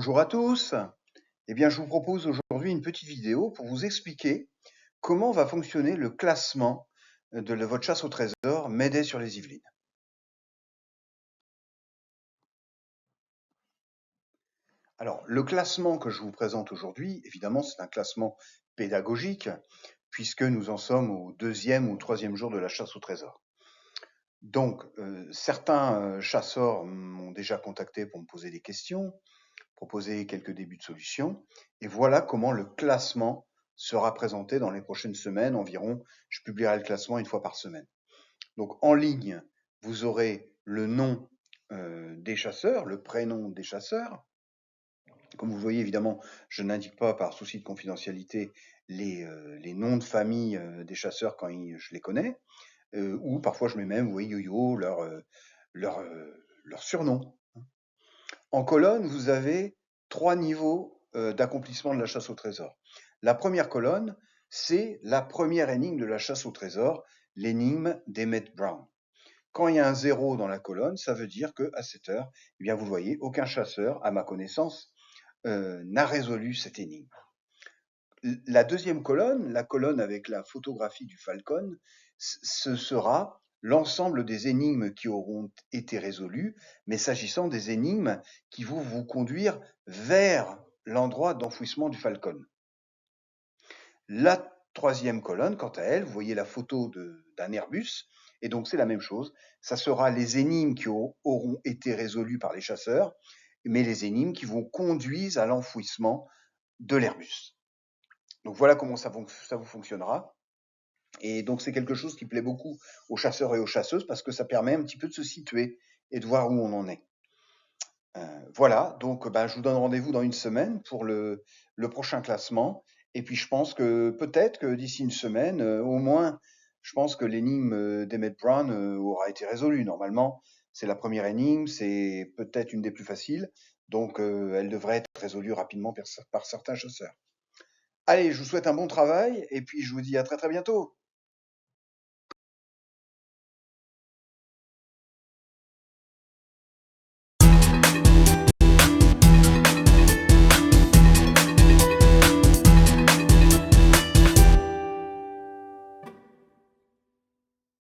Bonjour à tous. Eh bien, je vous propose aujourd'hui une petite vidéo pour vous expliquer comment va fonctionner le classement de votre chasse au trésor Médée sur les Yvelines. Alors, le classement que je vous présente aujourd'hui, évidemment, c'est un classement pédagogique puisque nous en sommes au deuxième ou troisième jour de la chasse au trésor. Donc, certains chasseurs m'ont déjà contacté pour me poser des questions, proposer quelques débuts de solutions. Et voilà comment le classement sera présenté dans les prochaines semaines environ. Je publierai le classement une fois par semaine. Donc en ligne, vous aurez le nom des chasseurs, le prénom des chasseurs. Comme vous voyez, évidemment, je n'indique pas par souci de confidentialité les noms de famille des chasseurs quand je les connais. Ou parfois je mets même, vous voyez, yo-yo, leur, leur surnom. En colonne, vous avez 3 niveaux d'accomplissement de la chasse au trésor. La première colonne, c'est la première énigme de la chasse au trésor, l'énigme d'Emmett Brown. Quand il y a un 0 dans la colonne, ça veut dire qu'à cette heure, eh bien, vous voyez, aucun chasseur, à ma connaissance, n'a résolu cette énigme. La deuxième colonne, la colonne avec la photographie du falcon, ce sera l'ensemble des énigmes qui auront été résolues, mais s'agissant des énigmes qui vont vous conduire vers l'endroit d'enfouissement du falcon. La troisième colonne, quant à elle, vous voyez la photo d'un Airbus, et donc c'est la même chose, ça sera les énigmes qui auront été résolues par les chasseurs, mais les énigmes qui vont conduire à l'enfouissement de l'Airbus. Donc voilà comment ça vous fonctionnera. Et donc c'est quelque chose qui plaît beaucoup aux chasseurs et aux chasseuses parce que ça permet un petit peu de se situer et de voir où on en est. Voilà, donc je vous donne rendez-vous dans une semaine pour le prochain classement. Et puis je pense que peut-être que d'ici une semaine, au moins, je pense que l'énigme d'Emmett Brown aura été résolue. Normalement, c'est la première énigme, c'est peut-être une des plus faciles, donc elle devrait être résolue rapidement par certains chasseurs. Allez, je vous souhaite un bon travail et puis je vous dis à très très bientôt.